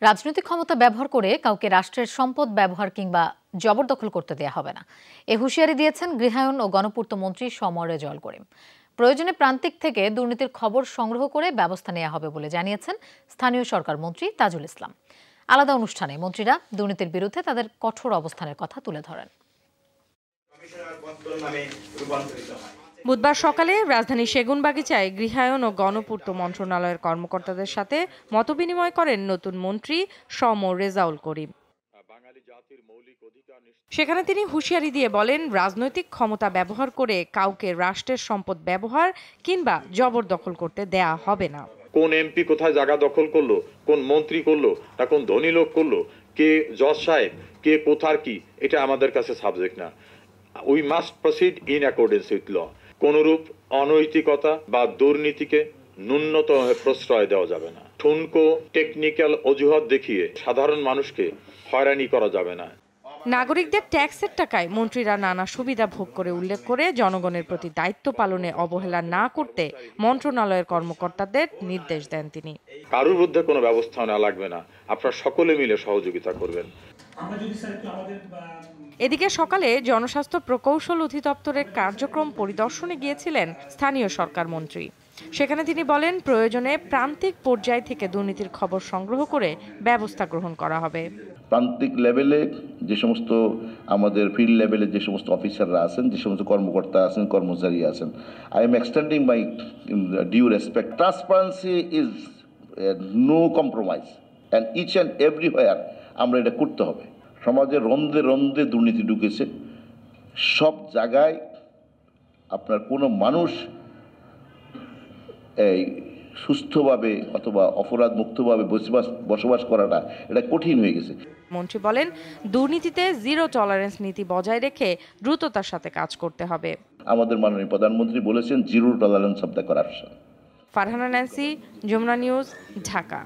রাজনৈতিক ক্ষমতা ব্যবহার করে কাউকে রাষ্ট্রের সম্পদ ব্যবহার কিংবা জবরদখল করতে দেয়া হবে না, এ হুঁশিয়ারি দিয়েছেন গৃহায়ন ও গণপূর্ত মন্ত্রী স.ম. রেজাউল করিম। প্রয়োজনে প্রান্তিক থেকে দুর্নীতির খবর সংগ্রহ করে ব্যবস্থা নেওয়া হবে বলে জানিয়েছেন স্থানীয় সরকার মন্ত্রী তাজুল ইসলাম। আলাদা অনুষ্ঠানে মন্ত্রীরা দুর্নীতির বিরুদ্ধে তাদের কঠোর অবস্থানের কথা তুলে ধরেন। বুধবার সকালে রাজধানীর সেগুনবাগিচায় গৃহায়ন ও গণপূর্ত মন্ত্রণালয়ের কর্মকর্তাদের সাথে মতবিনিময় করেন নতুন মন্ত্রী স.ম. রেজাউল করিম। সেখানে তিনি হুঁশিয়ারি দিয়ে বলেন, রাজনৈতিক ক্ষমতা ব্যবহার করে কাউকে রাষ্ট্রের সম্পদ ব্যবহার কিংবা জবরদখল করতে দেয়া হবে না। কোন এমপি কোথায় জায়গা দখল করলো, কোন মন্ত্রী করলো, না কোন ধনী লোক করলো, কে জজ সাহেব, কে কোথার কি, এটা আমাদের কাছে সাবজেক্ট না। We must proceed in accordance with ল। কোনরূপ অনৈতিকতা বা দুর্নীতিকে ন্যূনতম প্রশ্রয় দেওয়া যাবে না। ঠুনকো টেকনিক্যাল অজুহাত দেখিয়ে সাধারণ মানুষকে হয়রানি করা যাবে না। নাগরিকদের ট্যাক্সের টাকায় মন্ত্রীরা নানা সুবিধা ভোগ করে উল্লেখ করে জনগণের প্রতি দায়িত্ব পালনে অবহেলা না করতে মন্ত্রণালয়ের কর্মকর্তাদের নির্দেশ দেন তিনি। কারোর বিরুদ্ধে কোনো ব্যবস্থা নেওয়া লাগবে না, আপনারা সকলে মিলে সহযোগিতা করবেন। এদিকে সকালে জনস্বাস্থ্য প্রকৌশল অধিদপ্তরের কার্যক্রম পরিদর্শনে গিয়েছিলেন স্থানীয় সরকার মন্ত্রী। সেখানে তিনি বলেন, প্রয়োজনে প্রান্তিক পর্যায় থেকে দুর্নীতির খবর সংগ্রহ করে ব্যবস্থা গ্রহণ করা হবে। প্রান্তিক লেভেলে যে সমস্ত আমাদের ফিল্ড লেভেলে যে সমস্ত অফিসাররা আছেন, যে সমস্ত কর্মকর্তা আছেন, কর্মচারী আছেন, I am extending my due respect. Transparency is no compromise and each and everywhere আমরা এটা করতে হবে। সমাজে রন্ধে রন্ধে দুর্নীতি ঢুকেছে, সব জায়গায় আপনার কোনো মানুষ এই সুস্থভাবে অথবা অপরাধ মুক্তভাবে বসবাস করাটা এটা কঠিন হয়ে গেছে। মন্ত্রী বলেন, দুর্নীতিতে জিরো টলারেন্স নীতি বজায় রেখে দ্রুততার সাথে কাজ করতে হবে। আমাদের মাননীয় প্রধানমন্ত্রী বলেছেন zero tolerance of the corruption. Farhana Nancy, Jamuna news, Dhaka.